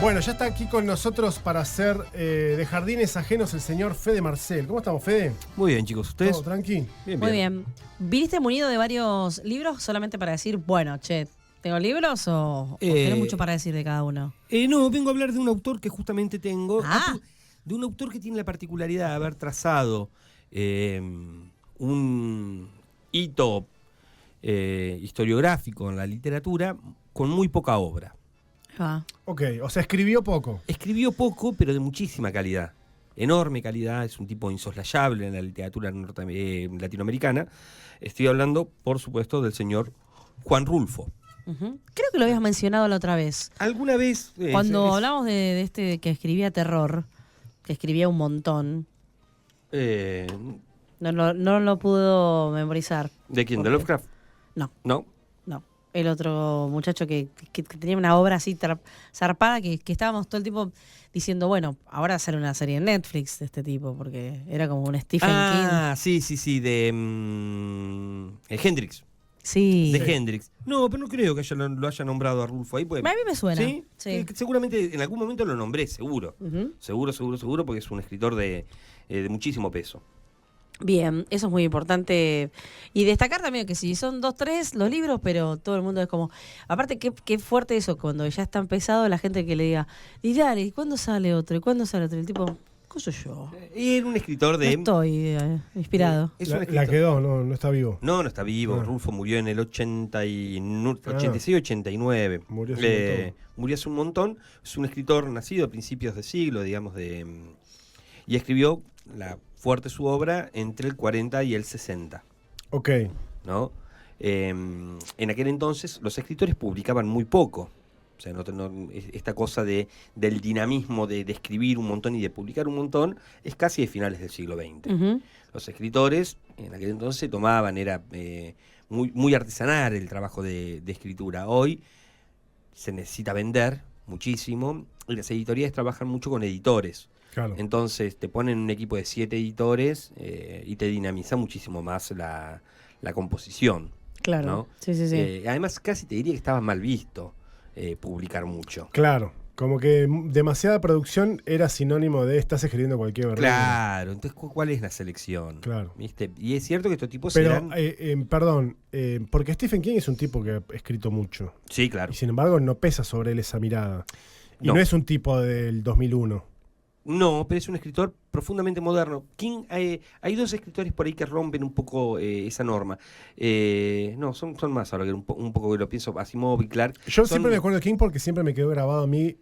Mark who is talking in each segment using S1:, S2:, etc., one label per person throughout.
S1: Bueno, ya está aquí con nosotros para hacer de jardines ajenos el señor Fede Marcel. ¿Cómo estamos, Fede?
S2: Muy bien, chicos. ¿Ustedes?
S1: ¿Todo tranqui?
S2: Bien,
S3: Muy bien. ¿Viniste munido de varios libros solamente para decir, bueno, che, ¿tengo libros o tenés mucho para decir de cada uno?
S2: No, vengo a hablar de un autor que justamente tengo.
S3: Ah.
S2: De un autor que tiene la particularidad de haber trazado un hito historiográfico en la literatura con muy poca obra.
S3: Ah.
S1: Ok, o sea, escribió poco.
S2: Escribió poco, pero de muchísima calidad. Enorme calidad, es un tipo insoslayable en la literatura latinoamericana. Estoy hablando, por supuesto, del señor Juan Rulfo.
S3: Creo que lo habías mencionado la otra vez.
S2: ¿Alguna vez?
S3: Cuando hablamos de este que escribía terror, que escribía un montón, no lo pudo memorizar.
S2: ¿De quién? ¿De
S3: Porque-
S2: Lovecraft?
S3: No.
S2: ¿No?
S3: No, el otro muchacho que tenía una obra así zarpada que estábamos todo el tiempo diciendo, bueno, ahora sale una serie en Netflix de este tipo, porque era como un Stephen King.
S2: Sí, de Hendrix.
S3: Sí.
S2: De Hendrix. No, pero no creo que lo haya nombrado a Rulfo ahí. Pues,
S3: A mí me suena.
S2: ¿sí?
S3: Sí.
S2: Seguramente en algún momento lo nombré, seguro.
S3: Ujú.
S2: Seguro, porque es un escritor de muchísimo peso.
S3: Bien, eso es muy importante. Y destacar también que si son 2, 3 los libros, pero todo el mundo es como... Aparte, qué fuerte eso, cuando ya está empezado, la gente que le diga, y dale, ¿y cuándo sale otro? ¿Y cuándo sale otro? Y el tipo, ¿qué soy yo?
S2: Y era un escritor
S3: No
S2: de...
S3: estoy inspirado.
S2: Es un
S1: La
S2: escritor-
S1: quedó, no está vivo.
S2: No está vivo.
S1: Ah.
S2: Rulfo murió en el 86-89.
S1: Murió hace un montón.
S2: Murió hace un montón. Es un escritor nacido a principios de siglo, digamos, y escribió fuerte su obra entre el 40 y el 60.
S1: Ok,
S2: ¿No? En aquel entonces los escritores publicaban muy poco. O sea, esta cosa del dinamismo de escribir un montón y de publicar un montón es casi de finales del siglo XX.
S3: Ujú.
S2: Los escritores en aquel entonces se tomaban, era muy, muy artesanal el trabajo de escritura. Hoy se necesita vender muchísimo y las editoriales trabajan mucho con editores.
S1: claro.
S2: Entonces te ponen un equipo de 7 editores y te dinamiza muchísimo más la composición.
S3: Claro.
S2: ¿No?
S3: Sí.
S2: Además, casi te diría que estaba mal visto publicar mucho.
S1: Claro, como que demasiada producción era sinónimo de estás escribiendo cualquier verdad.
S2: Claro, entonces, ¿cuál es la selección?
S1: Claro.
S2: ¿Viste? Y es cierto que estos tipos
S1: Pero,
S2: eran...
S1: perdón, porque Stephen King es un tipo que ha escrito mucho.
S2: Sí, claro.
S1: Y sin embargo no pesa sobre él esa mirada. Y
S2: No.
S1: no es un tipo del 2001.
S2: No, pero es un escritor profundamente moderno. King, hay dos escritores por ahí que rompen un poco esa norma. No, son más ahora que un poco que lo pienso, Asimov y Clark.
S1: Yo siempre me acuerdo de King porque siempre me quedó grabado a mí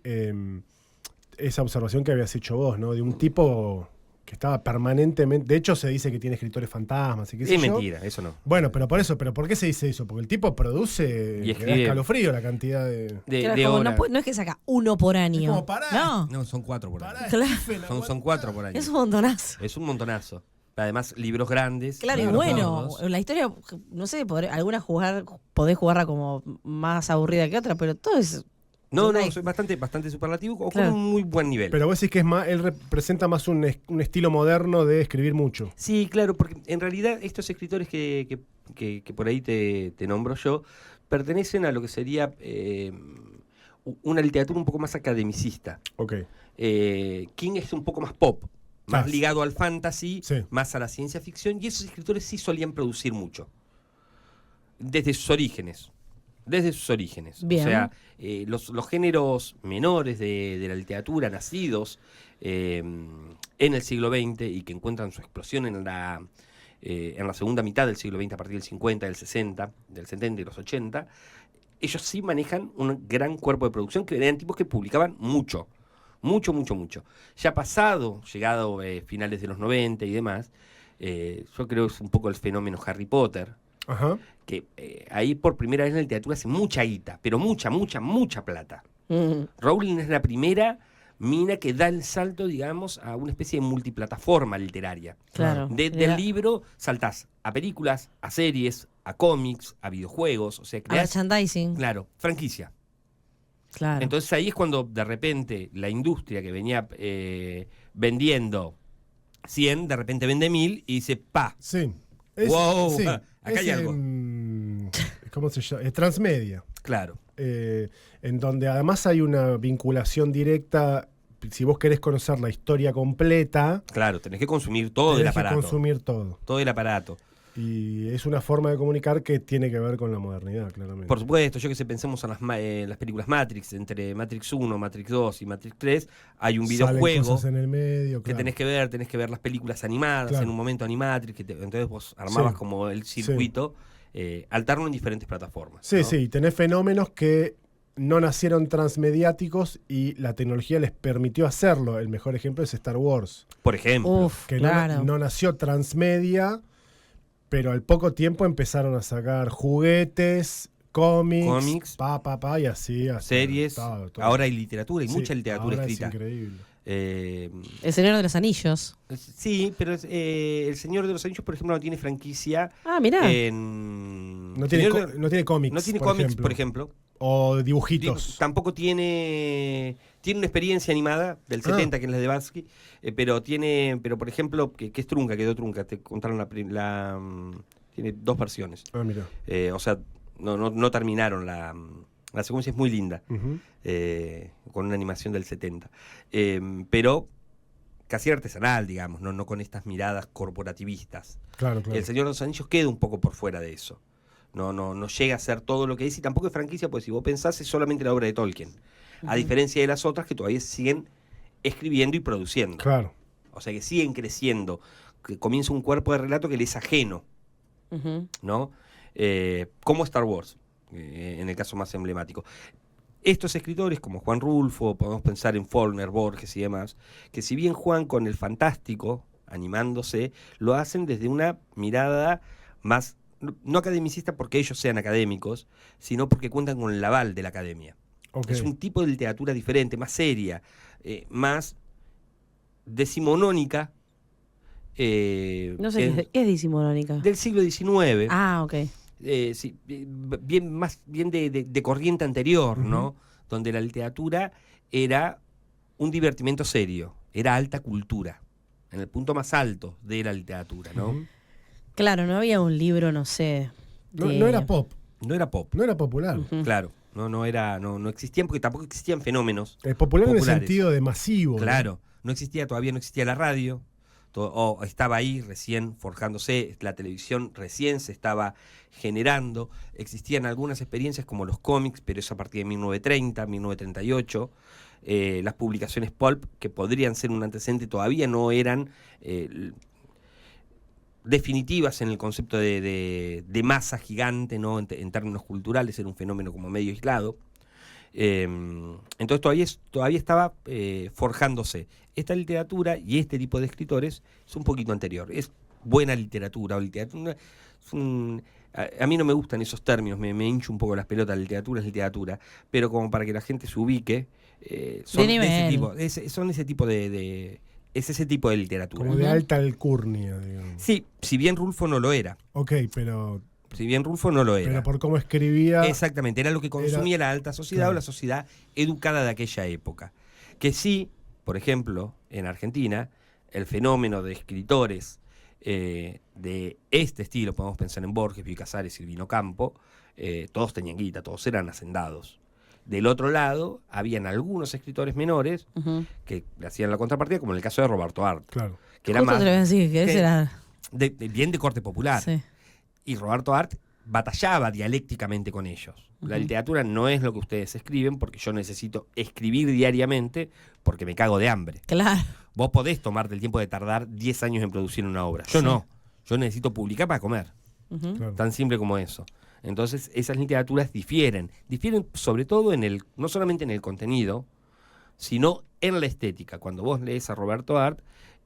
S1: esa observación que habías hecho vos, ¿no? De un tipo que estaba permanentemente... De hecho, se dice que tiene escritores fantasmas y qué sé
S2: Es
S1: yo.
S2: mentira, eso no.
S1: Bueno, pero ¿por qué se dice eso? Porque el tipo produce...
S2: Y
S1: le da
S2: escribe.
S1: escalofrío la cantidad de...
S3: Claro,
S2: De
S3: como
S2: horas.
S3: no es que saca uno por año.
S1: Es como, pará.
S3: No,
S2: No, son 4 por año.
S1: Pará,
S3: Claro.
S1: Stephen,
S2: Son
S1: aguantá.
S2: 4 por año.
S3: es un montonazo.
S2: Es un montonazo. Además, libros grandes.
S3: Claro, y
S1: Claro,
S3: bueno,
S2: todos.
S3: la historia, no sé, podés jugarla como más aburrida que otra, pero todo es...
S2: No,
S3: Hay-
S2: soy bastante superlativo o
S3: Claro.
S2: con un muy buen nivel.
S1: Pero vos decís que es más, él representa más un estilo moderno de escribir mucho.
S2: Sí, claro, porque en realidad estos escritores que por ahí te nombro yo pertenecen a lo que sería una literatura un poco más academicista.
S1: Ok.
S2: King es un poco más pop, más
S1: Ah,
S2: ligado al fantasy,
S1: sí.
S2: más a la ciencia ficción, y esos escritores sí solían producir mucho. Desde sus orígenes.
S3: Bien.
S2: O sea, los géneros menores de la literatura nacidos en el siglo XX y que encuentran su explosión en la segunda mitad del siglo XX, a partir del 50, del 60, del 70 y los 80, ellos sí manejan un gran cuerpo de producción, que eran tipos que publicaban mucho. Mucho. Ya llegado finales de los 90 y demás, yo creo que es un poco el fenómeno Harry Potter,
S1: Ajá.
S2: que ahí por primera vez en la literatura hace mucha guita, pero mucha plata.
S3: Mm.
S2: Rowling es la primera mina que da el salto, digamos, a una especie de multiplataforma literaria.
S3: Claro.
S2: Del libro saltás a películas, a series, a cómics, a videojuegos, o sea,
S3: A
S2: creás,
S3: merchandising.
S2: claro, franquicia.
S3: Claro.
S2: Entonces ahí es cuando de repente la industria que venía vendiendo 100, de repente vende 1000 y dice, ¡pa!
S1: Sí.
S2: Wow,
S1: sí.
S2: acá hay algo.
S1: ¿Cómo se llama? Transmedia.
S2: Claro.
S1: en donde además hay una vinculación directa. Si vos querés conocer la historia completa,
S2: Claro, tenés que consumir todo el
S1: tenés que
S2: aparato.
S1: consumir todo.
S2: Todo el aparato.
S1: Y es una forma de comunicar que tiene que ver con la modernidad, claramente.
S2: Por supuesto, yo que sé, pensemos en las películas Matrix, entre Matrix 1, Matrix 2 y Matrix 3, hay un
S1: Salen
S2: videojuego
S1: cosas en el medio,
S2: que
S1: claro.
S2: tenés que ver las películas animadas,
S1: Claro.
S2: en un momento Animatrix, entonces vos armabas
S1: Sí.
S2: como el circuito alterno en diferentes plataformas.
S1: Sí,
S2: ¿no?
S1: sí, tenés fenómenos que no nacieron transmediáticos y la tecnología les permitió hacerlo. El mejor ejemplo es Star Wars,
S2: Por ejemplo,
S3: Uf,
S1: que
S3: claro.
S1: no nació transmedia, pero al poco tiempo empezaron a sacar juguetes, cómics, y así. hasta
S2: series,
S1: todo.
S2: ahora hay literatura, hay
S1: Sí,
S2: mucha literatura
S1: ahora
S2: escrita.
S1: Es increíble.
S3: El Señor de los Anillos.
S2: Sí, pero El Señor de los Anillos, por ejemplo, no tiene franquicia
S3: Ah, mirá.
S2: en...
S1: No tiene,
S2: Señor de-
S1: no tiene cómics,
S2: no tiene
S1: por
S2: cómics,
S1: ejemplo.
S2: por ejemplo.
S1: O dibujitos.
S2: Tampoco tiene una experiencia animada del 70, que es la de Batsky, pero por ejemplo, que es trunca, quedó trunca, te contaron tiene 2 versiones.
S1: Ah, mira.
S2: O sea, no terminaron la secuencia, es muy linda,
S1: Ujú.
S2: con una animación del 70. Pero casi artesanal, digamos, no con estas miradas corporativistas.
S1: Claro, claro.
S2: El Señor de los Anillos queda un poco por fuera de eso. No llega a ser todo lo que es, y tampoco es franquicia, porque si vos pensás es solamente la obra de Tolkien. A diferencia de las otras que todavía siguen escribiendo y produciendo.
S1: Claro.
S2: O sea que siguen creciendo. Que comienza un cuerpo de relato que le es ajeno,
S3: Ujú.
S2: ¿no? Como Star Wars, en el caso más emblemático. Estos escritores, como Juan Rulfo, podemos pensar en Faulkner, Borges y demás, que si bien juegan con el fantástico, animándose, lo hacen desde una mirada más, no academicista porque ellos sean académicos, sino porque cuentan con el aval de la academia.
S1: Ok.
S2: Es un tipo de literatura diferente, más seria, más decimonónica.
S3: No sé, ¿qué es decimonónica?
S2: Del siglo XIX.
S3: Ah, ok.
S2: Sí, bien de corriente anterior, ¿no? Donde la literatura era un divertimento serio, era alta cultura, en el punto más alto de la literatura, ¿no?
S1: Ujú.
S3: Claro, no había un libro, no sé.
S1: No,
S3: de-
S1: no era pop,
S2: No era pop,
S1: no era popular.
S3: Ujú.
S2: claro, no existían, porque tampoco existían fenómenos.
S1: Popular en el
S2: Populares.
S1: sentido de masivo. ¿no?
S2: Claro, todavía no existía la radio, o estaba ahí recién forjándose, la televisión recién se estaba generando, existían algunas experiencias como los cómics, pero eso a partir de 1930, 1938, las publicaciones pulp, que podrían ser un antecedente, todavía no eran definitivas en el concepto de masa gigante, ¿no? En términos culturales, era un fenómeno como medio aislado. Entonces todavía estaba forjándose. Esta literatura y este tipo de escritores es un poquito anterior. Es buena literatura, o literatura. A mí no me gustan esos términos, me hincho un poco las pelotas. Literatura es literatura, pero como para que la gente se ubique, son
S3: De
S2: ese
S3: nivel.
S2: tipo, son ese tipo es ese tipo de literatura.
S1: Como de alta alcurnia, digamos.
S2: Sí, si bien Rulfo no lo era.
S1: Ok, pero
S2: Pero
S1: por cómo escribía.
S2: exactamente, era lo que consumía la alta sociedad,
S1: claro.
S2: o la sociedad educada de aquella época. Que sí, por ejemplo, en Argentina, el fenómeno de escritores de este estilo, podemos pensar en Borges, Bioy Casares, Silvino Campo, todos tenían guita, todos eran hacendados. Del otro lado, habían algunos escritores menores
S3: Ujú.
S2: que le hacían la contrapartida, como en el caso de Roberto Art,
S1: Claro.
S2: que era
S3: Justo
S2: más
S3: te lo iba a decir, que ese
S2: que-
S3: era.
S2: bien de corte popular.
S3: Sí.
S2: Y Roberto Art batallaba dialécticamente con ellos. La literatura no es lo que ustedes escriben, porque yo necesito escribir diariamente porque me cago de hambre.
S3: Claro.
S2: Vos podés tomarte el tiempo de tardar 10 años en producir una obra. Yo
S3: Sí.
S2: no. Yo necesito publicar para comer.
S3: Ujú.
S1: Claro.
S2: Tan simple como eso. Entonces, esas literaturas difieren. Difieren sobre todo no solamente en el contenido, sino en la estética. Cuando vos lees a Roberto Art,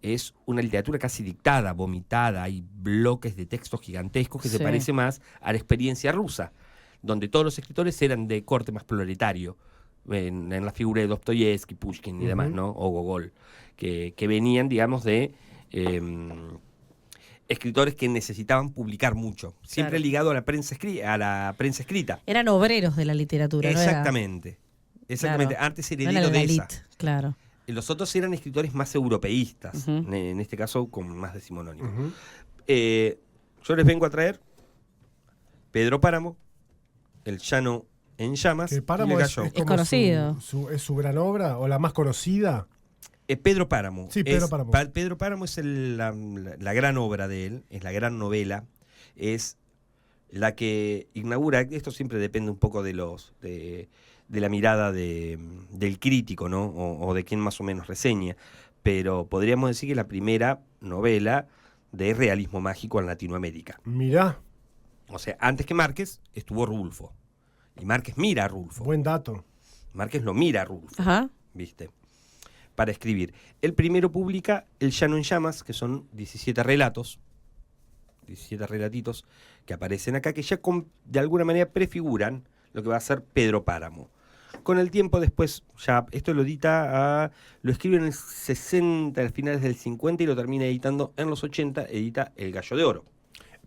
S2: es una literatura casi dictada, vomitada, hay bloques de textos gigantescos que se
S3: Sí.
S2: parece más a la experiencia rusa, donde todos los escritores eran de corte más proletario, en la figura de Dostoyevsky, Pushkin y demás, ¿no? O Gogol, que venían, digamos, de escritores que necesitaban publicar mucho, siempre
S3: Claro.
S2: ligado a la prensa escrita.
S3: Eran obreros de la literatura, ¿no?
S2: Exactamente. Exactamente.
S3: Claro.
S2: Antes
S3: No
S2: heredero
S3: era
S2: de
S3: la
S2: esa.
S3: elite, claro.
S2: Los otros eran escritores más europeístas,
S3: Ujú.
S2: en este caso con más decimonónico.
S1: Ujú.
S2: Yo les vengo a traer Pedro Páramo, El llano en Llamas
S1: Que
S2: y
S1: Páramo
S2: El
S1: es
S2: Gallo.
S1: como
S3: conocido.
S1: ¿Es su gran obra o la más conocida?
S2: Pedro Páramo.
S1: Sí, Pedro Páramo.
S2: Pedro Páramo es la gran obra de él, es la gran novela, es la que inaugura, esto siempre depende un poco de la mirada del crítico, ¿no? O de quien más o menos reseña, pero podríamos decir que es la primera novela de realismo mágico en Latinoamérica.
S1: Mirá,
S2: O sea, antes que Márquez estuvo Rulfo, y Márquez mira a Rulfo.
S1: buen dato.
S2: Márquez lo mira a Rulfo,
S3: Ajá.
S2: ¿viste? Para escribir. El primero publica El Llano en Llamas, que son 17 relatos, 17 relatitos que aparecen acá, que ya de alguna manera prefiguran lo que va a ser Pedro Páramo. Con el tiempo después, ya esto lo escribe en el 60, a finales del 50 y lo termina editando en los 80, edita El Gallo de Oro.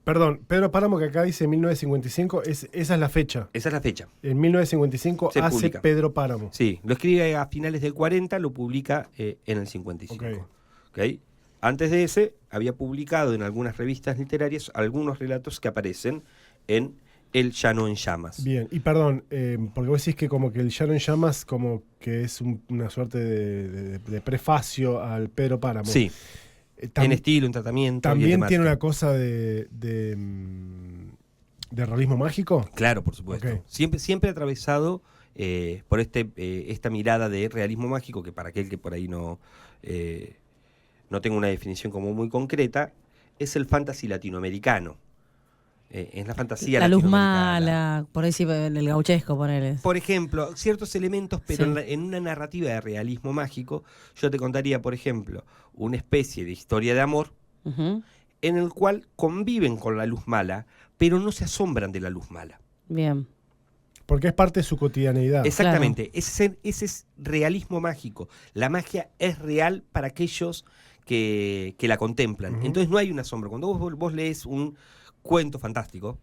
S1: Perdón, Pedro Páramo, que acá dice 1955, esa es la fecha.
S2: Esa es la fecha.
S1: En 1955
S2: Se
S1: hace
S2: publica.
S1: Pedro Páramo.
S2: Sí, lo escribe a finales del 40, lo publica en el 55. ¿Ok? Antes de ese, había publicado en algunas revistas literarias algunos relatos que aparecen en El Llano en Llamas.
S1: Bien, y perdón, porque vos decís que como que El Llano en Llamas como que es una suerte de prefacio al Pedro Páramo.
S2: Sí, en estilo, en tratamiento. y en
S1: ¿También
S2: temática.
S1: tiene una cosa de realismo mágico?
S2: Claro, por supuesto.
S1: Ok.
S2: Siempre atravesado por esta mirada de realismo mágico, que para aquel que por ahí no tenga una definición como muy concreta, es el fantasy latinoamericano. Es la fantasía
S3: La luz
S2: latinoamericana.
S3: mala, por ahí sí, en el gauchesco, ponele.
S2: Por ejemplo, ciertos elementos, pero
S3: Sí.
S2: en una narrativa de realismo mágico, yo te contaría, por ejemplo, una especie de historia de amor
S3: Ujú.
S2: en el cual conviven con la luz mala, pero no se asombran de la luz mala.
S3: Bien.
S1: Porque es parte de su cotidianeidad.
S2: Exactamente, ese es realismo mágico. La magia es real para aquellos que la contemplan.
S1: Ujú.
S2: Entonces no hay un asombro. Cuando vos lees un cuento fantástico,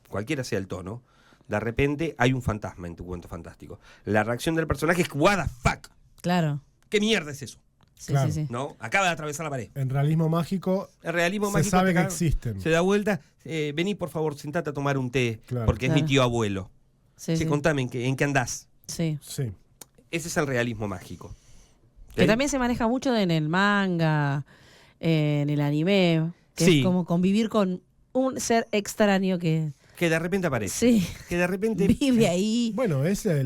S2: cualquiera sea el tono, de repente hay un fantasma en tu cuento fantástico. La reacción del personaje es what the fuck,
S3: Claro.
S2: ¿qué mierda es eso?
S3: Sí,
S1: Claro.
S3: sí, sí.
S2: ¿No? Acaba de atravesar la pared.
S1: En realismo mágico
S2: El realismo
S1: se
S2: mágico
S1: sabe
S2: te
S1: que
S2: caga-
S1: existen.
S2: se da vuelta, vení por favor, sentate a tomar un té,
S1: Claro.
S2: porque es
S3: Claro.
S2: mi tío abuelo.
S3: Sí,
S2: Che,
S3: sí.
S2: contame en qué andás.
S3: Sí.
S1: Sí.
S2: Ese es el realismo mágico.
S3: Que
S2: ¿Ok?
S3: también se maneja mucho en el manga, en el anime, que
S2: Sí.
S3: es como convivir con un ser extraño que
S2: Que de repente aparece.
S3: sí,
S2: Que de repente
S3: vive ahí.
S1: Bueno, es la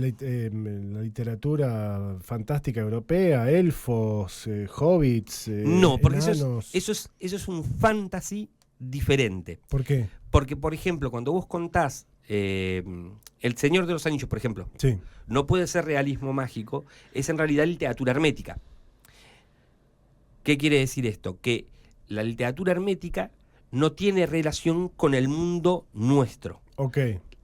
S1: literatura fantástica europea, elfos, hobbits,
S2: No, porque
S1: enanos.
S2: eso es un fantasy diferente.
S1: ¿Por qué?
S2: Porque, por ejemplo, cuando vos contás El Señor de los Anillos, por ejemplo,
S1: Sí.
S2: no puede ser realismo mágico, es en realidad literatura hermética. ¿Qué quiere decir esto? Que la literatura hermética no tiene relación con el mundo nuestro.
S1: Ok.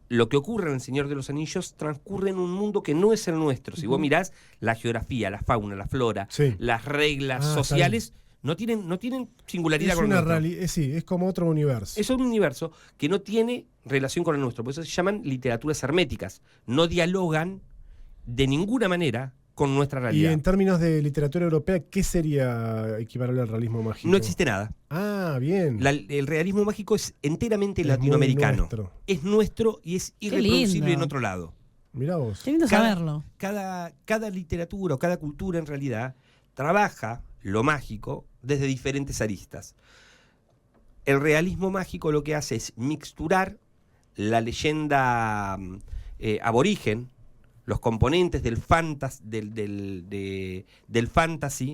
S2: Lo que ocurre en El Señor de los Anillos transcurre en un mundo que no es el nuestro. Si vos mirás la geografía, la fauna, la flora,
S1: Sí.
S2: las reglas
S1: Ah,
S2: sociales, no tienen singularidad
S1: Es
S2: con el
S1: una
S2: nuestro.
S1: sí, es como otro universo.
S2: Es un universo que no tiene relación con el nuestro. Por eso se llaman literaturas herméticas. No dialogan de ninguna manera con nuestra
S1: Y
S2: realidad.
S1: en términos de literatura europea, ¿qué sería equivalente al realismo mágico?
S2: No existe nada.
S1: Ah, bien.
S2: El realismo mágico es enteramente
S1: Es muy
S2: latinoamericano.
S1: nuestro.
S2: Es nuestro y es
S3: Qué
S2: irreproducible
S3: lindo.
S2: en otro lado.
S1: Mirá vos.
S3: Qué lindo
S2: Cada-
S3: saberlo.
S2: Cada literatura o cada cultura en realidad trabaja lo mágico desde diferentes aristas. El realismo mágico lo que hace es mixturar la leyenda aborigen, los componentes del fantasy,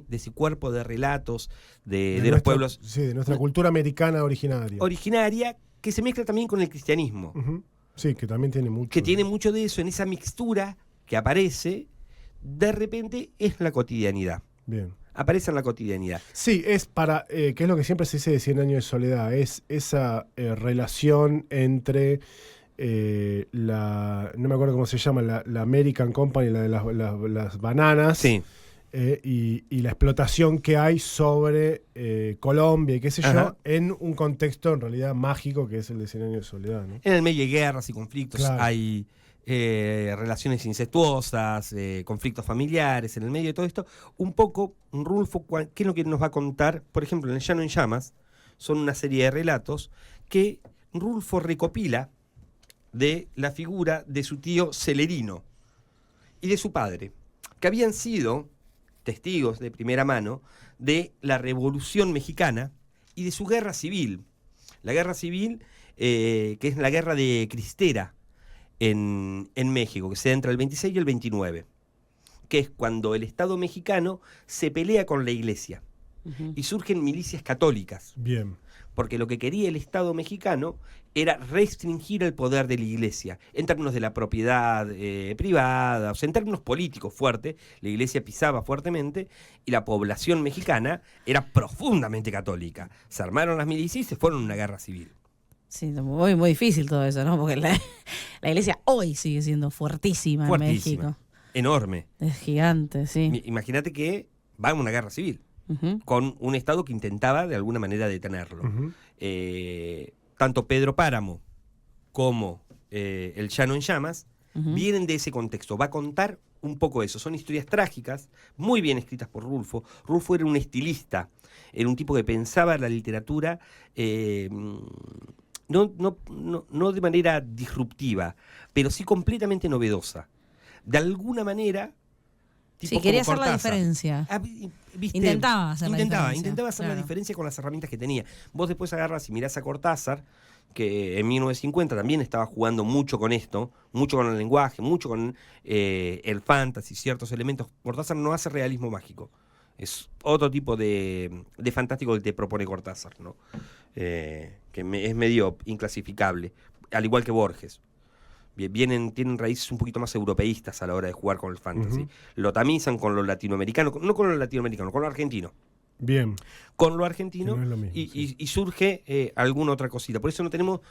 S2: de ese cuerpo de relatos de los
S1: nuestra-
S2: pueblos
S1: Sí, de nuestra cultura americana originaria.
S2: originaria, que se mezcla también con el cristianismo.
S1: Ujú. Sí, que también tiene mucho.
S2: Que tiene mucho de eso en esa mixtura que aparece, de repente es la cotidianidad.
S1: Bien.
S2: Aparece en la cotidianidad.
S1: Sí, es para, que es lo que siempre se dice de 100 años de soledad, es esa relación entre no me acuerdo cómo se llama, la American Company, la de las bananas,
S2: Sí.
S1: y la explotación que hay sobre Colombia y qué sé yo,
S2: Ajá.
S1: en un contexto en realidad mágico que es el de 100 años de soledad, ¿no?
S2: En el medio hay guerras y conflictos,
S1: Claro.
S2: hay relaciones incestuosas, conflictos familiares, en el medio de todo esto. Un poco, Rulfo, ¿qué es lo que nos va a contar? Por ejemplo, en El Llano en Llamas, son una serie de relatos que Rulfo recopila de la figura de su tío Celerino y de su padre, que habían sido testigos de primera mano de la Revolución Mexicana y de su guerra civil. La guerra civil, que es la guerra de Cristera en México, que se da entre el 26 y el 29, que es cuando el Estado mexicano se pelea con la Iglesia y surgen milicias católicas.
S1: Bien.
S2: Porque lo que quería el Estado mexicano era restringir el poder de la Iglesia, en términos de la propiedad privada, o sea, en términos políticos fuerte. La Iglesia pisaba fuertemente y la población mexicana era profundamente católica. Se armaron las milicias y se fueron a una guerra civil.
S3: Sí, muy, muy difícil todo eso, ¿no? Porque la iglesia hoy sigue siendo fuertísima en México.
S2: Enorme.
S3: Es gigante, sí.
S2: Imagínate que va a una guerra civil. Con un Estado que intentaba de alguna manera detenerlo. Tanto Pedro Páramo como El Llano en Llamas vienen de ese contexto. Va a contar un poco eso. Son historias trágicas, muy bien escritas por Rulfo. Rulfo era un estilista, era un tipo que pensaba la literatura no de manera disruptiva, pero sí completamente novedosa. De alguna manera...
S3: Sí, quería hacer la diferencia. Intentaba hacer
S2: la diferencia con las herramientas que tenía. Vos después agarras y mirás a Cortázar, que en 1950 también estaba jugando mucho con esto, mucho con el lenguaje, mucho con el fantasy, ciertos elementos. Cortázar no hace realismo mágico. Es otro tipo de fantástico que te propone Cortázar, ¿no? Que es medio inclasificable, al igual que Borges. Tienen raíces un poquito más europeístas a la hora de jugar con el fantasy. Lo tamizan con lo latinoamericano, no con lo latinoamericano, con lo argentino.
S1: Bien.
S2: Con lo argentino,
S1: no es lo mismo,
S2: y surge alguna otra cosita. Por eso no tenemos,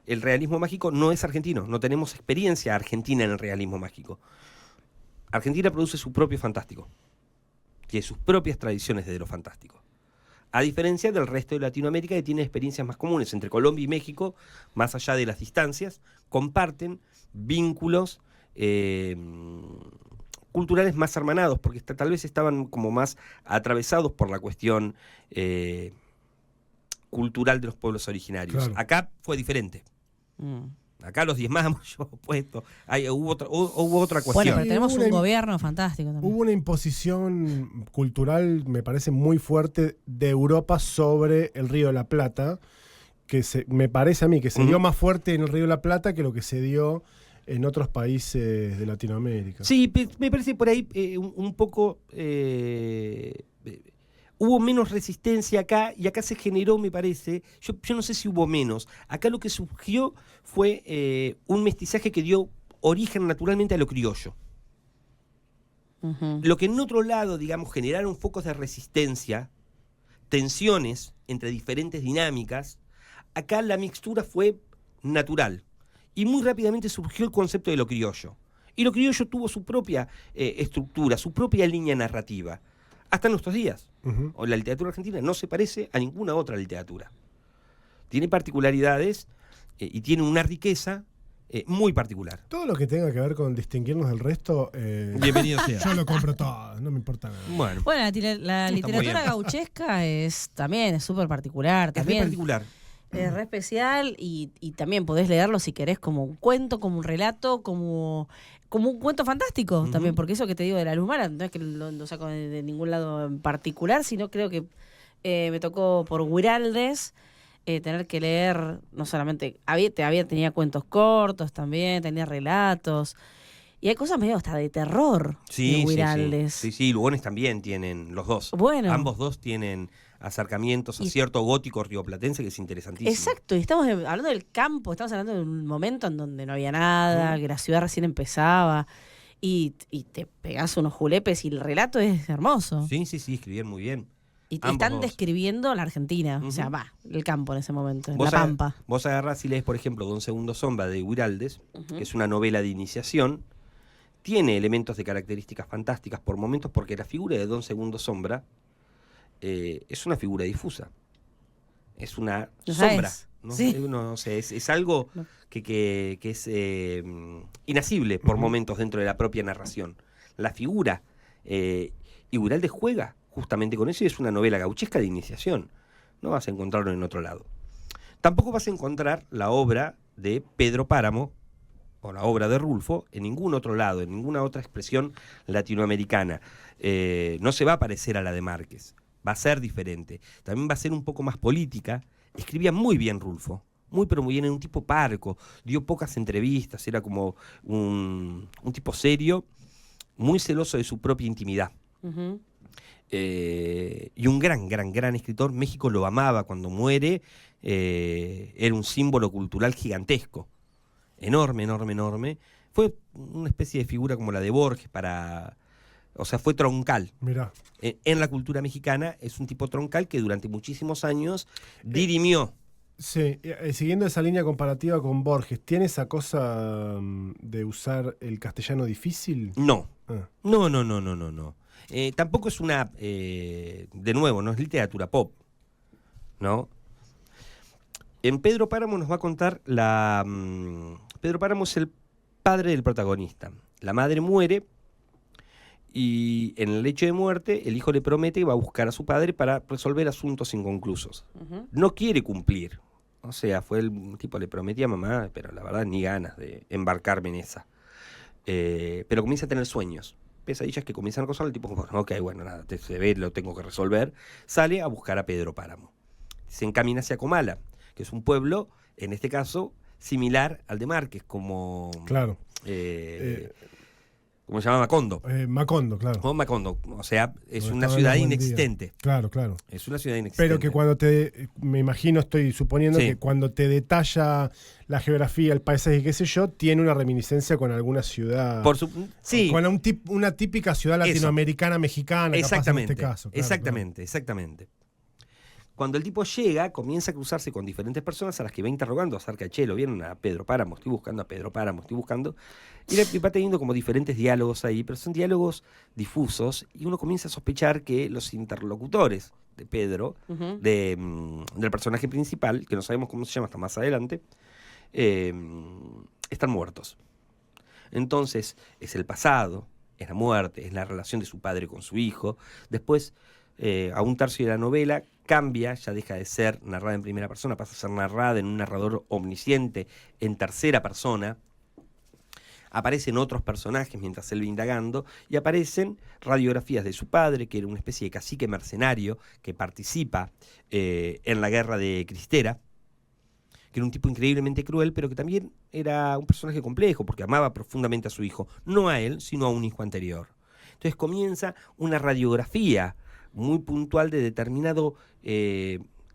S2: el realismo mágico no es argentino, no tenemos experiencia argentina en el realismo mágico. Argentina produce su propio fantástico, tiene sus propias tradiciones de lo fantástico. A diferencia del resto de Latinoamérica, que tiene experiencias más comunes. Entre Colombia y México, más allá de las distancias, comparten vínculos culturales más hermanados, porque tal vez estaban como más atravesados por la cuestión cultural de los pueblos originarios.
S1: Claro.
S2: Acá fue diferente. Acá los diezmamos, yo puesto. Hubo otra cuestión.
S3: Bueno, pero tenemos un gobierno fantástico también.
S1: Hubo una imposición cultural, me parece, muy fuerte de Europa sobre el Río de la Plata, que me parece a mí que se dio más fuerte en el Río de la Plata que lo que se dio en otros países de Latinoamérica.
S2: Sí, me parece por ahí un poco... hubo menos resistencia acá, y acá se generó, me parece, yo no sé si hubo menos, acá lo que surgió fue un mestizaje que dio origen naturalmente a lo criollo. Lo que en otro lado, digamos, generaron focos de resistencia, tensiones entre diferentes dinámicas, acá la mixtura fue natural, y muy rápidamente surgió el concepto de lo criollo. Y lo criollo tuvo su propia estructura, su propia línea narrativa, hasta nuestros días. O la literatura argentina no se parece a ninguna otra literatura. Tiene particularidades y tiene una riqueza muy particular.
S1: Todo lo que tenga que ver con distinguirnos del resto,
S2: bienvenido sea.
S1: Yo lo compro todo, no me importa nada.
S2: Bueno,
S3: la literatura gauchesca también es súper particular.
S2: Es muy particular.
S3: Es re especial y también podés leerlo si querés como un cuento, como un relato, como un cuento fantástico también, porque eso que te digo de la luz mala no es que lo saco de ningún lado en particular, sino creo que me tocó por Guiraldes tener que leer, no solamente, tenía cuentos cortos también, tenía relatos, y hay cosas medio hasta de terror de Guiraldes.
S2: Sí, Lugones también tienen, los dos.
S3: Bueno.
S2: Ambos dos tienen acercamientos a cierto gótico rioplatense que es interesantísimo.
S3: Exacto, y estamos hablando del campo, estamos hablando de un momento en donde no había nada, que la ciudad recién empezaba, y te pegás unos julepes y el relato es hermoso.
S2: Sí, escribían muy bien.
S3: Y te están describiendo la Argentina, o sea, el campo en ese momento, la pampa.
S2: Vos agarrás y lees, por ejemplo, Don Segundo Sombra de Guiraldes, que es una novela de iniciación, tiene elementos de características fantásticas por momentos, porque la figura de Don Segundo Sombra es una figura difusa, es una sombra, es algo que es inasible por momentos dentro de la propia narración. La figura, y Guiraldes juega justamente con eso, y es una novela gauchesca de iniciación, no vas a encontrarlo en otro lado. Tampoco vas a encontrar la obra de Pedro Páramo o la obra de Rulfo en ningún otro lado, en ninguna otra expresión latinoamericana. No se va a parecer a la de Márquez, va a ser diferente. También va a ser un poco más política. Escribía muy bien Rulfo, pero muy bien, era un tipo parco, dio pocas entrevistas, era como un tipo serio, muy celoso de su propia intimidad.
S3: Ujú.
S2: Y un gran escritor. México lo amaba cuando muere. Era un símbolo cultural gigantesco, enorme. Fue una especie de figura como la de Borges o sea, fue troncal.
S1: Mirá.
S2: En la cultura mexicana es un tipo troncal que durante muchísimos años dirimió.
S1: Sí, siguiendo esa línea comparativa con Borges, ¿tiene esa cosa de usar el castellano difícil?
S2: No.
S1: Ah,
S2: No. Tampoco es de nuevo, no es literatura pop, ¿no? En Pedro Páramo nos va a contar Pedro Páramo es el padre del protagonista. La madre muere y en el lecho de muerte el hijo le promete que va a buscar a su padre para resolver asuntos inconclusos.
S3: Ujú.
S2: No quiere cumplir. O sea, fue el tipo, le prometía a mamá, pero la verdad ni ganas de embarcarme en esa. Pero comienza a tener sueños, pesadillas que comienzan a acosar. El tipo, ok, bueno, nada, se ve, lo tengo que resolver. Sale a buscar a Pedro Páramo. Se encamina hacia Comala, que es un pueblo, en este caso, similar al de Márquez, como...
S1: claro.
S2: ¿Cómo se llama? Macondo.
S1: Macondo, claro.
S2: Como Macondo, o sea, es
S1: Donde
S2: una
S1: estaban
S2: ciudad
S1: los buen
S2: inexistente.
S1: día. Claro.
S2: Es una ciudad inexistente.
S1: Pero que cuando me imagino, estoy suponiendo
S2: Sí.
S1: que cuando te detalla la geografía, el paisaje y qué sé yo, tiene una reminiscencia con alguna ciudad.
S2: Sí.
S1: Con una típica ciudad latinoamericana, mexicana,
S2: Exactamente,
S1: capaz en este caso. Claro.
S2: exactamente. Cuando el tipo llega, comienza a cruzarse con diferentes personas a las que va interrogando acerca de, lo vieron a Pedro Páramo, estoy buscando a Pedro Páramo, y va teniendo como diferentes diálogos ahí, pero son diálogos difusos, y uno comienza a sospechar que los interlocutores de Pedro,
S3: Ujú.
S2: del personaje principal, que no sabemos cómo se llama hasta más adelante, están muertos. Entonces, es el pasado, es la muerte, es la relación de su padre con su hijo. Después, a un tercio de la novela, cambia, ya deja de ser narrada en primera persona, pasa a ser narrada en un narrador omnisciente en tercera persona. Aparecen otros personajes mientras él va indagando, y aparecen radiografías de su padre, que era una especie de cacique mercenario que participa en la guerra de Cristera, que era un tipo increíblemente cruel, pero que también era un personaje complejo, porque amaba profundamente a su hijo, no a él, sino a un hijo anterior. Entonces comienza una radiografía muy puntual de determinado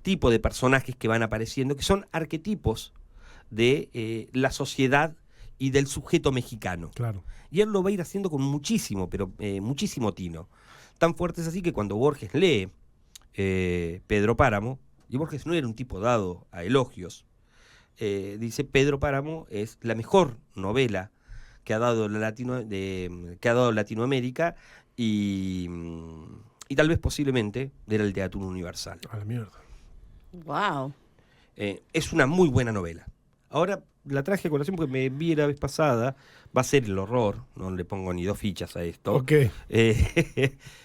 S2: tipo de personajes que van apareciendo, que son arquetipos de la sociedad y del sujeto mexicano.
S1: Claro.
S2: Y él lo va a ir haciendo con muchísimo tino. Tan fuerte es así que cuando Borges lee Pedro Páramo, y Borges no era un tipo dado a elogios, dice: Pedro Páramo es la mejor novela que ha dado Latinoamérica y tal vez posiblemente de la literatura universal.
S1: A la mierda.
S3: Wow.
S2: Es una muy buena novela. Ahora la traje a colación porque me vi la vez pasada, va a ser el horror, no le pongo ni 2 fichas a esto.
S1: Ok.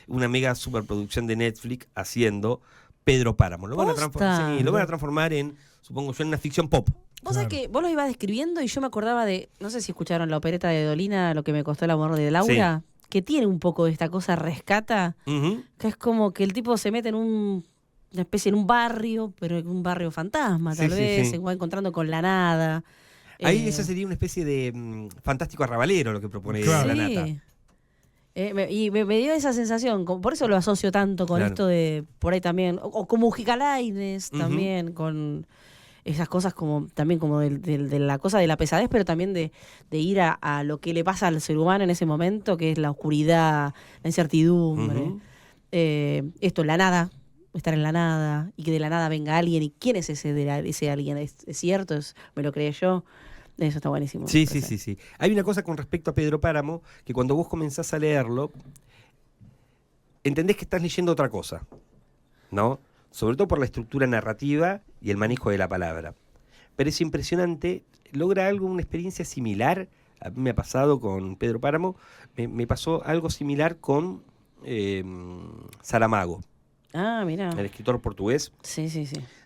S2: Una mega superproducción de Netflix haciendo Pedro Páramo. Lo van a transformar en, supongo yo, en una ficción pop.
S3: Vos sabés que vos lo ibas describiendo y yo me acordaba de, no sé si escucharon la opereta de Dolina, Lo que me costó el amor de Laura, que tiene un poco de esta cosa rescata,
S2: Ujú.
S3: que es como que el tipo se mete en una especie, en un barrio, pero en un barrio fantasma, tal vez, se va encontrando con la nada.
S2: Ahí esa sería una especie de fantástico arrabalero lo que propone
S1: Claro.
S2: Granata.
S3: Me dio esa sensación, por eso lo asocio tanto con
S2: Claro.
S3: esto de, por ahí también, o como Mujica Lainez
S2: Ujú.
S3: también, con esas cosas como también como de la cosa de la pesadez, pero también de ir a lo que le pasa al ser humano en ese momento, que es la oscuridad, la incertidumbre.
S2: Ujú.
S3: Esto, la nada, estar en la nada, y que de la nada venga alguien, y quién es ese alguien, ¿es cierto? ¿Me lo creé yo? Eso está buenísimo.
S2: Sí.
S3: me parece.
S2: Hay una cosa con respecto a Pedro Páramo, que cuando vos comenzás a leerlo, entendés que estás leyendo otra cosa, ¿no? Sobre todo por la estructura narrativa y el manejo de la palabra. Pero es impresionante, logra una experiencia similar. A mí me ha pasado con Pedro Páramo, me pasó algo similar con Saramago,
S3: Ah, mira.
S2: el escritor portugués.
S3: Sí.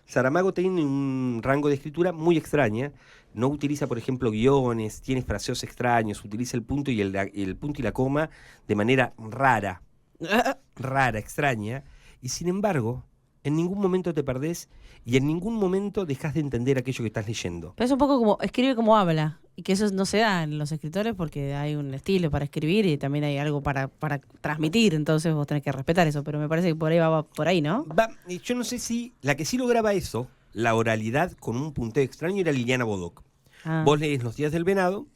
S2: Saramago tiene un rango de escritura muy extraña. No utiliza, por ejemplo, guiones, tiene fraseos extraños, utiliza el punto y el punto y la coma de manera rara, extraña, y sin embargo, en ningún momento te perdés y en ningún momento dejas de entender aquello que estás leyendo.
S3: Pero es un poco como, escribe como habla, y que eso no se da en los escritores porque hay un estilo para escribir y también hay algo para transmitir, entonces vos tenés que respetar eso, pero me parece que por ahí va por ahí, ¿no?
S2: Yo no sé si la que sí lograba eso, la oralidad con un punteo extraño, era Liliana Bodoc. Vos lees Los días del venado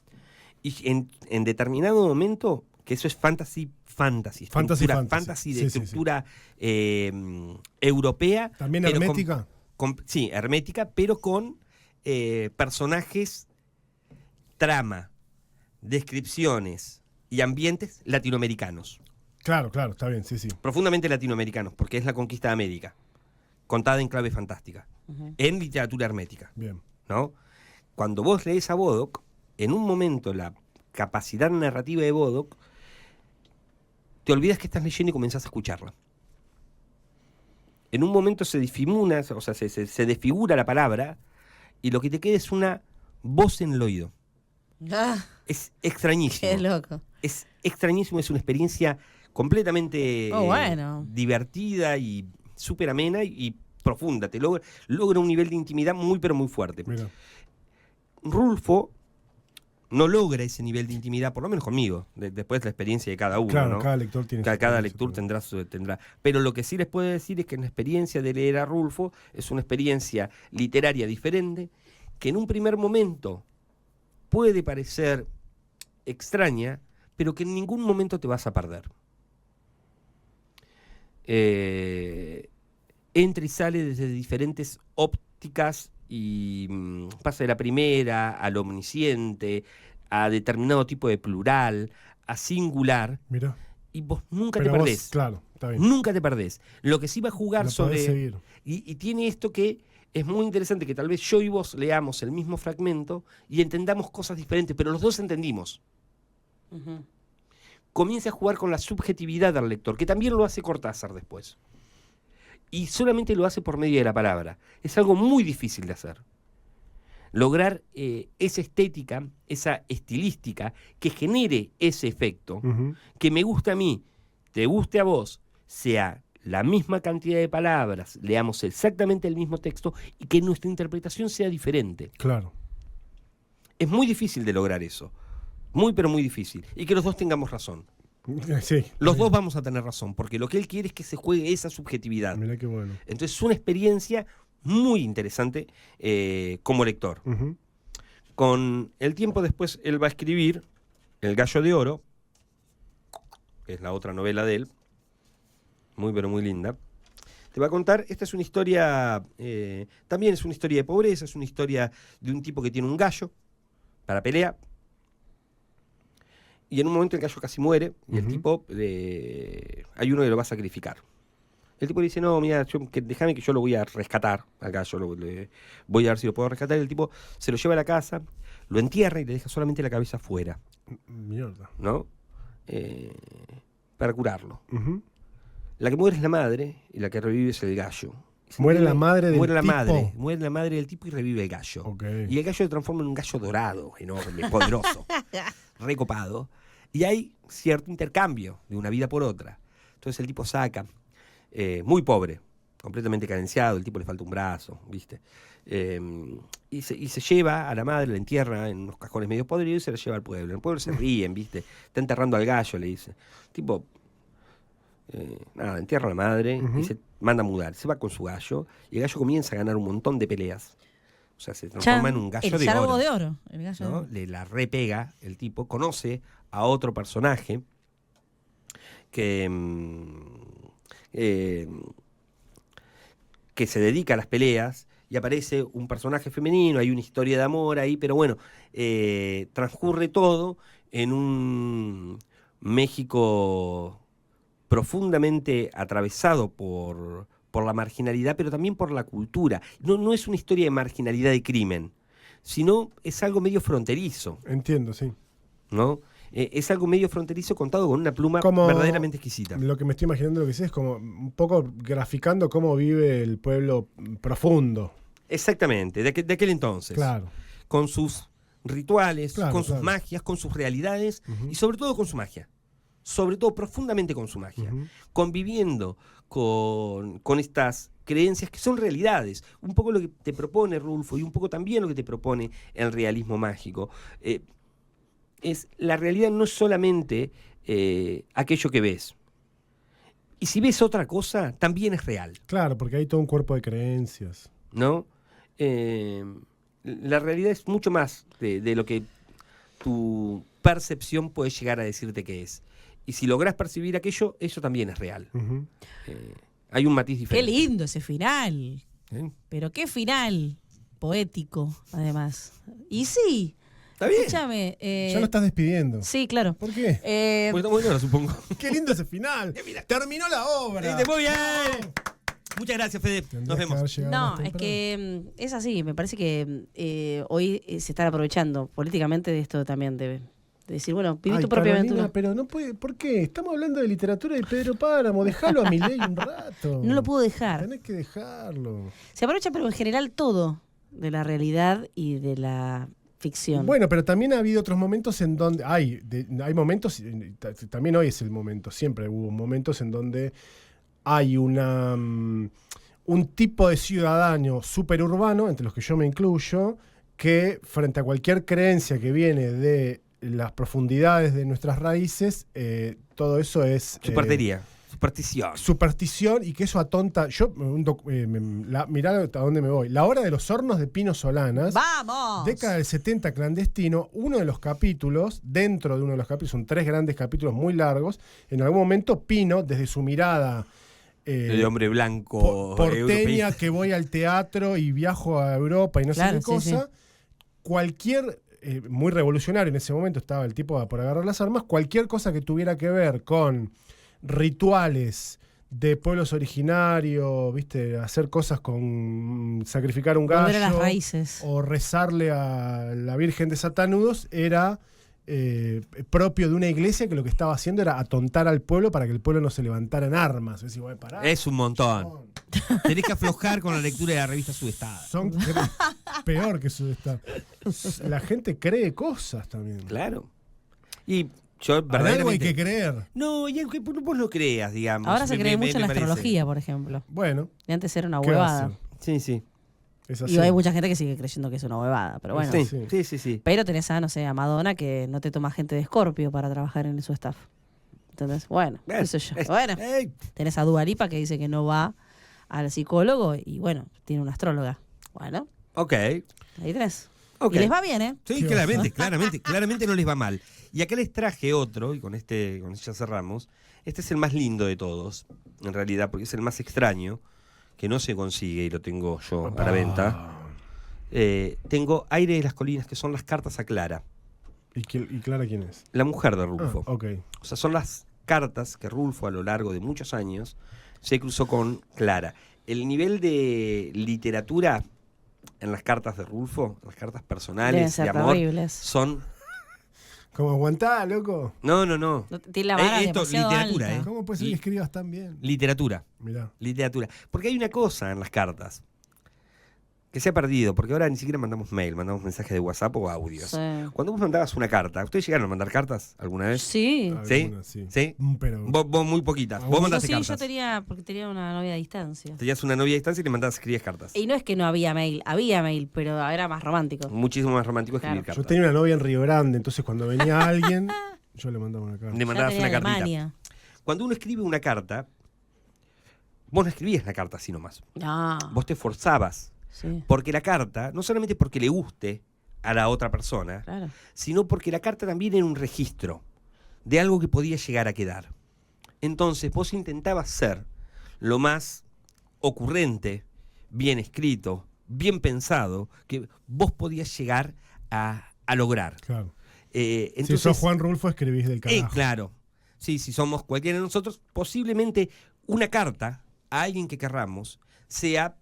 S2: y en determinado momento, que eso es fantasy de estructura europea.
S1: ¿También hermética?
S2: Sí, hermética, pero con personajes, trama, descripciones y ambientes latinoamericanos.
S1: Claro, está bien, sí.
S2: Profundamente latinoamericanos, porque es la conquista de América, contada en clave fantástica, en literatura hermética.
S1: Bien.
S2: ¿No? Cuando vos lees a Bodoc, en un momento la capacidad narrativa de Bodoc, te olvidas que estás leyendo y comenzás a escucharla. En un momento se difumina, o sea, se desfigura la palabra y lo que te queda es una voz en el oído. Es extrañísimo.
S3: Qué loco.
S2: Es extrañísimo, es una experiencia completamente divertida y súper amena y profunda. Te logra un nivel de intimidad muy, pero muy fuerte.
S1: Mira.
S2: Rulfo no logra ese nivel de intimidad, por lo menos conmigo, después de la experiencia de cada uno.
S1: Claro,
S2: ¿no?
S1: cada lector tiene
S2: cada lector tendrá. Pero lo que sí les puedo decir es que la experiencia de leer a Rulfo es una experiencia literaria diferente, que en un primer momento puede parecer extraña, pero que en ningún momento te vas a perder. Entra y sale desde diferentes ópticas y pasa de la primera al omnisciente, a determinado tipo de plural, a singular.
S1: Mira.
S2: Y vos nunca te perdés.
S1: Claro, está bien.
S2: Nunca te perdés. Lo que sí va a jugar
S1: Lo
S2: sobre...
S1: podés seguir.
S2: Y tiene esto que es muy interesante, que tal vez yo y vos leamos el mismo fragmento y entendamos cosas diferentes, pero los dos entendimos. Comienza a jugar con la subjetividad del lector, que también lo hace Cortázar después. Y solamente lo hace por medio de la palabra. Es algo muy difícil de hacer. Lograr esa estética, esa estilística, que genere ese efecto, que me guste a mí, te guste a vos, sea la misma cantidad de palabras, leamos exactamente el mismo texto y que nuestra interpretación sea diferente.
S1: Claro.
S2: Es muy difícil de lograr eso. Muy, pero muy difícil. Y que los dos tengamos razón.
S1: Sí.
S2: Los dos vamos a tener razón, porque lo que él quiere es que se juegue esa subjetividad.
S1: Mirá qué bueno.
S2: Entonces es una experiencia muy interesante como lector. Con el tiempo después él va a escribir El gallo de oro, que es la otra novela de él, muy pero muy linda. Te va a contar, esta es una historia, también es una historia de pobreza, es una historia de un tipo que tiene un gallo para pelea. Y en un momento el gallo casi muere y el tipo, hay uno que lo va a sacrificar. El tipo le dice, no, mira, déjame que yo lo voy a rescatar al gallo, voy a ver si lo puedo rescatar. Y el tipo se lo lleva a la casa, lo entierra y le deja solamente la cabeza afuera.
S1: Mierda.
S2: ¿No? Para curarlo. La que muere es la madre y la que revive es el gallo.
S1: Muere la madre del
S2: muere la
S1: tipo.
S2: Muere la madre del tipo y revive el gallo.
S1: Okay.
S2: Y el gallo se transforma en un gallo dorado, enorme, poderoso, recopado. Y hay cierto intercambio de una vida por otra. Entonces el tipo saca, muy pobre, completamente carenciado, el tipo le falta un brazo, ¿viste? Y se lleva a la madre, la entierra en unos cajones medio podridos y se la lleva al pueblo. En el pueblo se ríen, ¿viste? Está enterrando al gallo, le dice. El tipo, entierra a la madre y se manda a mudar. Se va con su gallo y el gallo comienza a ganar un montón de peleas. O sea, se transforma en un gallo de oro.
S3: El de oro. El gallo
S2: ¿no?
S3: de oro.
S2: Le la repega el tipo, conoce a otro personaje que se dedica a las peleas y aparece un personaje femenino, hay una historia de amor ahí, pero bueno, transcurre todo en un México profundamente atravesado por la marginalidad, pero también por la cultura. No es una historia de marginalidad y crimen, sino es algo medio fronterizo.
S1: Entiendo, sí.
S2: ¿No? Es algo medio fronterizo contado con una pluma
S1: Como
S2: verdaderamente exquisita.
S1: Lo que me estoy imaginando lo que sé es como un poco graficando cómo vive el pueblo profundo.
S2: Exactamente, de aquel entonces.
S1: Claro.
S2: Con sus rituales,
S1: Claro,
S2: con sus
S1: claro.
S2: magias, con sus realidades
S1: Ujú.
S2: y sobre todo con su magia. Sobre todo profundamente con su magia.
S1: Ujú.
S2: Conviviendo con estas creencias que son realidades. Un poco lo que te propone Rulfo y un poco también lo que te propone el realismo mágico. La realidad no es solamente aquello que ves. Y si ves otra cosa, también es real,
S1: Claro, porque hay todo un cuerpo de creencias.
S2: ¿no? La realidad es mucho más de lo que tu percepción puede llegar a decirte que es. Y si lográs percibir aquello, eso también es real.
S1: Ujú.
S2: Hay un matiz
S3: Qué
S2: diferente.
S3: lindo ese final.
S2: ¿Eh?
S3: Pero qué final. Poético, además. Y sí,
S2: Está bien.
S3: escúchame.
S1: Ya lo estás despidiendo.
S3: Sí, claro.
S1: ¿Por qué?
S2: Porque está muy bueno, supongo.
S1: ¡Qué lindo ese final! ¡Terminó la obra!
S2: Muy bien. Muchas gracias, Fede.
S1: Tendrías
S2: Nos
S1: que
S2: vemos.
S1: haber llegado
S3: No,
S1: más
S3: es
S1: temprano.
S3: que es así. Me parece que hoy se están aprovechando políticamente de esto también, de decir, bueno, viví
S1: Ay,
S3: tu propia
S1: Carolina,
S3: aventura.
S1: pero no puede. ¿Por qué? Estamos hablando de literatura de Pedro Páramo. Déjalo a Milei un rato.
S3: No lo puedo dejar.
S1: Tenés que dejarlo.
S3: Se aprovecha, pero en general todo de la realidad y de la ficción.
S1: Bueno, pero también ha habido otros momentos en donde. Hay momentos. También hoy es el momento. Siempre hubo momentos en donde hay un tipo de ciudadano superurbano, entre los que yo me incluyo, que frente a cualquier creencia que viene de las profundidades de nuestras raíces, todo eso es superstición y que eso atonta. Mirá a dónde me voy. La hora de los hornos de Pino Solanas.
S3: ¡Vamos!
S1: Década del 70 clandestino, uno de los capítulos, dentro de uno de los capítulos, son 3 grandes capítulos muy largos, en algún momento Pino, desde su mirada
S2: De hombre blanco.
S1: porteña,
S2: europeísta.
S1: que voy al teatro y viajo a Europa y no
S3: Claro,
S1: sé qué
S3: sí,
S1: cosa, cualquier, muy revolucionario en ese momento, estaba el tipo por agarrar las armas, cualquier cosa que tuviera que ver con rituales de pueblos originarios, ¿viste? Hacer cosas con sacrificar un
S3: Volver a las
S1: gallo
S3: raíces.
S1: o rezarle a la Virgen de Satanudos era propio de una iglesia que lo que estaba haciendo era atontar al pueblo para que el pueblo no se levantara en armas. Es, decir, bueno, pará,
S2: Es un montón. Tenés que aflojar con la lectura de la revista Sudestada.
S1: son peor que Sudestada. La gente cree cosas también.
S2: Claro. Y yo
S1: En algo hay
S2: verdaderamente...
S1: que creer.
S2: No, y algo que vos no creas, digamos.
S3: Ahora se cree mucho en la
S2: parece.
S3: astrología, por ejemplo.
S1: Bueno,
S3: Y antes era una
S1: ¿qué
S3: huevada.
S1: hacen?
S2: Sí, sí.
S1: Es así.
S3: Y hay mucha gente que sigue creyendo que es una huevada, pero bueno.
S2: Sí,
S1: sí.
S2: sí.
S3: Pero tenés a, no sé, a Madonna que no te toma gente de Escorpio para trabajar en su staff. ¿Entendés? Bueno, qué sé yo. Bueno, tenés a Dua Lipa que dice que no va al psicólogo y bueno, tiene una astróloga. Bueno,
S2: Ok.
S3: ahí tenés.
S2: Ok.
S3: Y les va bien, ¿eh?
S2: Sí, claramente no les va mal. Y acá les traje otro, y con este ya cerramos. Este es el más lindo de todos, en realidad, porque es el más extraño, que no se consigue y lo tengo yo a la venta. Tengo Aire de las Colinas, que son las cartas a Clara,
S1: ¿Y Clara quién es?
S2: la mujer de Rulfo.
S1: Ok.
S2: O sea, son las cartas que Rulfo a lo largo de muchos años se cruzó con Clara. El nivel de literatura en las cartas de Rulfo, las cartas
S3: Deben
S2: personales
S3: ser
S2: de amor,
S3: terribles.
S2: son...
S1: ¿Cómo aguantá, loco?
S2: No.
S3: Tiene la vara
S2: Esto,
S3: demasiado
S2: literatura,
S3: alta.
S1: ¿Cómo puede ser que escribas tan bien?
S2: Literatura.
S1: Mirá.
S2: Porque hay una cosa en las cartas que se ha perdido, porque ahora ni siquiera mandamos mail, mandamos mensajes de WhatsApp o audios.
S3: Sí.
S2: Cuando vos mandabas una carta, ¿ustedes llegaron a mandar cartas alguna vez?
S3: Sí.
S1: Algunas, sí.
S2: ¿Sí?
S1: Pero
S2: Vos muy poquitas. Vos
S3: Yo
S2: mandaste
S3: sí,
S2: cartas.
S3: yo tenía, porque tenía una novia a distancia.
S2: Tenías una novia a distancia y le escribías cartas.
S3: Y no es que no había mail, pero era más romántico.
S2: Muchísimo más romántico escribir
S3: Claro.
S1: yo
S2: cartas.
S1: tenía una novia en Río Grande, entonces cuando venía alguien, yo le mandaba una carta.
S2: Le
S3: Yo
S2: mandabas
S3: tenía
S2: una cartita.
S3: Alemania.
S2: Cuando uno escribe una carta, vos no escribías la carta así nomás.
S3: No.
S2: Vos te esforzabas.
S3: Sí,
S2: Porque la carta, no solamente porque le guste a la otra persona,
S3: claro.
S2: sino porque la carta también era un registro de algo que podía llegar a quedar. Entonces vos intentabas ser lo más ocurrente, bien escrito, bien pensado, que vos podías llegar a lograr.
S1: Claro.
S2: Entonces,
S1: si sos Juan Rulfo, escribís del carajo.
S2: claro. Sí, si somos cualquiera de nosotros, posiblemente una carta a alguien que querramos sea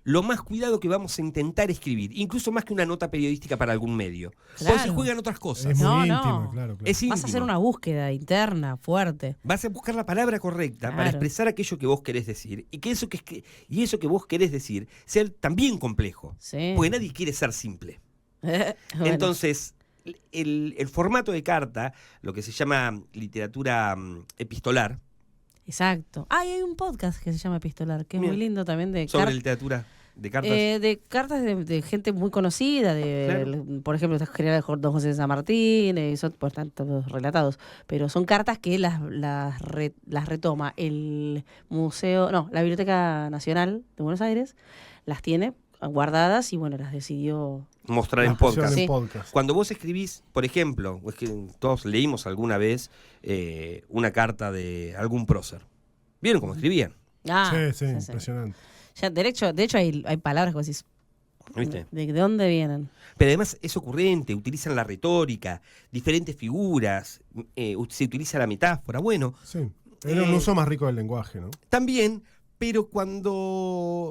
S2: lo más cuidado que vamos a intentar escribir, incluso más que una nota periodística para algún medio.
S3: Claro.
S2: Porque se juegan otras cosas.
S1: Es muy
S3: No,
S1: íntimo,
S3: no.
S1: claro.
S2: Es íntimo.
S3: Vas a hacer una búsqueda interna fuerte.
S2: Vas a buscar la palabra correcta para
S3: Claro.
S2: expresar aquello que vos querés decir y que eso que vos querés decir sea también complejo.
S3: Sí.
S2: Porque nadie quiere ser simple.
S3: Bueno,
S2: Entonces, el formato de carta, lo que se llama literatura epistolar,
S3: exacto. Ah, y hay un podcast que se llama Epistolar, que es
S2: Bien.
S3: muy lindo también de
S2: sobre literatura de cartas.
S3: de cartas de gente muy conocida, por ejemplo, está general Don José de San Martín, son pues, están todos relatados, pero son cartas que las retoma el museo, no, la Biblioteca Nacional de Buenos Aires, las tiene guardadas y bueno, las decidió.
S2: Mostrar en
S1: Las pusieron
S2: podcast.
S1: en
S3: Sí.
S1: podcast.
S2: Cuando vos escribís, por ejemplo, es que todos leímos alguna vez una carta de algún prócer. ¿Vieron cómo escribían?
S3: Ah,
S1: Sí, impresionante.
S3: Ya, de hecho hay palabras que vos decís,
S2: ¿Viste?
S3: ¿de dónde vienen?
S2: Pero además es ocurrente, utilizan la retórica, diferentes figuras, se utiliza la metáfora. Bueno,
S1: Sí. Era un uso más rico del lenguaje, ¿no?
S2: también, pero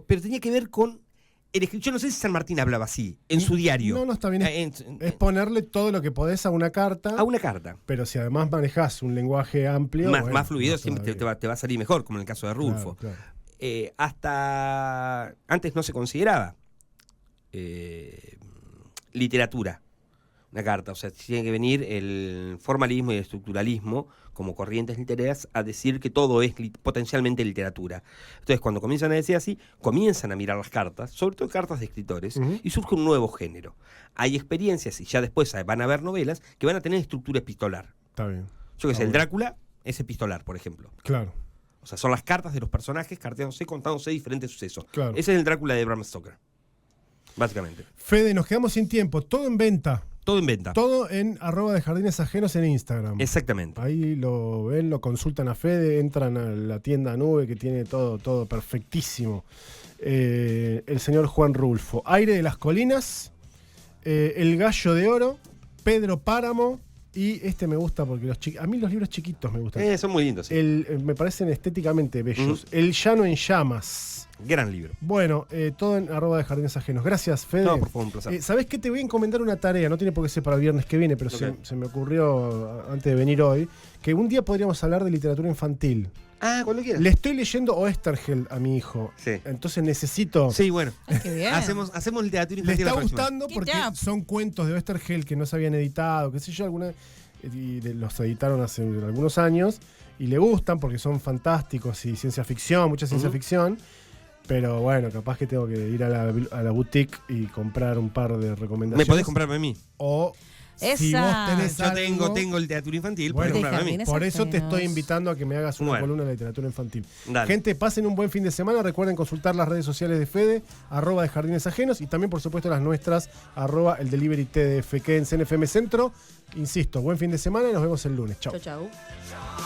S2: tenía que ver con el escritor. Yo no sé si San Martín hablaba así, en su diario.
S1: No, está bien. Es ponerle todo lo que podés a una carta,
S2: a una carta.
S1: pero si además manejás un lenguaje amplio.
S2: Más,
S1: bueno,
S2: más fluido
S1: más
S2: siempre
S1: todavía.
S2: te va a salir mejor, como en el caso de Rulfo.
S1: Claro.
S2: Hasta antes no se consideraba literatura una carta, o sea, tiene que venir el formalismo y el estructuralismo como corrientes literarias a decir que todo es potencialmente literatura. Entonces, cuando comienzan a decir así, comienzan a mirar las cartas, sobre todo cartas de escritores,
S1: Ujú.
S2: y surge un nuevo género. Hay experiencias, y ya después van a haber novelas, que van a tener estructura epistolar.
S1: Está bien.
S2: Yo que sé,
S1: Está
S2: el
S1: bueno.
S2: Drácula es epistolar, por ejemplo.
S1: Claro.
S2: O sea, son las cartas de los personajes carteándose, contándose diferentes sucesos.
S1: Claro.
S2: Ese es el Drácula de Bram Stoker, básicamente.
S1: Fede, nos quedamos sin tiempo. Todo en venta.
S2: Todo en venta.
S1: Todo en @dejardines_ajenos en Instagram.
S2: Exactamente.
S1: Ahí lo ven, lo consultan a Fede, entran a la tienda Nube que tiene todo perfectísimo. El señor Juan Rulfo. Aire de las Colinas, El Gallo de Oro, Pedro Páramo y este me gusta porque a mí los libros chiquitos me gustan.
S2: Son muy lindos, sí.
S1: Me parecen estéticamente bellos. El Llano en Llamas.
S2: Gran libro.
S1: Bueno, todo en @dejardines_ajenos. Gracias, Fede.
S2: No, por favor, un placer.
S1: ¿Sabés qué? Te voy a encomendar una tarea, no tiene por qué ser para el viernes que viene, pero
S2: Ok.
S1: se me ocurrió antes de venir hoy, que un día podríamos hablar de literatura infantil.
S2: Cuando quieras.
S1: Le estoy leyendo Oesterheld a mi hijo,
S2: Sí.
S1: entonces necesito...
S2: Sí, bueno.
S3: Ay, qué bien.
S2: Hacemos literatura
S1: Le
S2: infantil
S1: está
S2: la próxima.
S1: gustando
S3: Qué
S1: porque
S3: tap.
S1: son cuentos de Oesterheld que no se habían editado, qué sé yo, los editaron hace algunos años, y le gustan porque son fantásticos y ciencia ficción, mucha ciencia ficción. Pero bueno, capaz que tengo que ir a la boutique y comprar un par de recomendaciones.
S2: ¿Me podés comprarme a mí?
S1: O si
S3: Esa.
S1: vos tenés
S2: Yo
S1: algo,
S2: tengo literatura infantil,
S1: Bueno,
S2: podés comprarme a mí.
S3: Jardines
S1: por eso te estoy
S3: ajenos.
S1: invitando a que me hagas una
S2: Bueno.
S1: columna de literatura infantil.
S2: Dale.
S1: Gente, pasen un buen fin de semana. Recuerden consultar las redes sociales de Fede, @de Jardines Ajenos, y también, por supuesto, las nuestras, @el Delivery TDF. Quédense en FM Centro. Insisto, buen fin de semana y nos vemos el lunes. Chau.
S3: Chau, chau.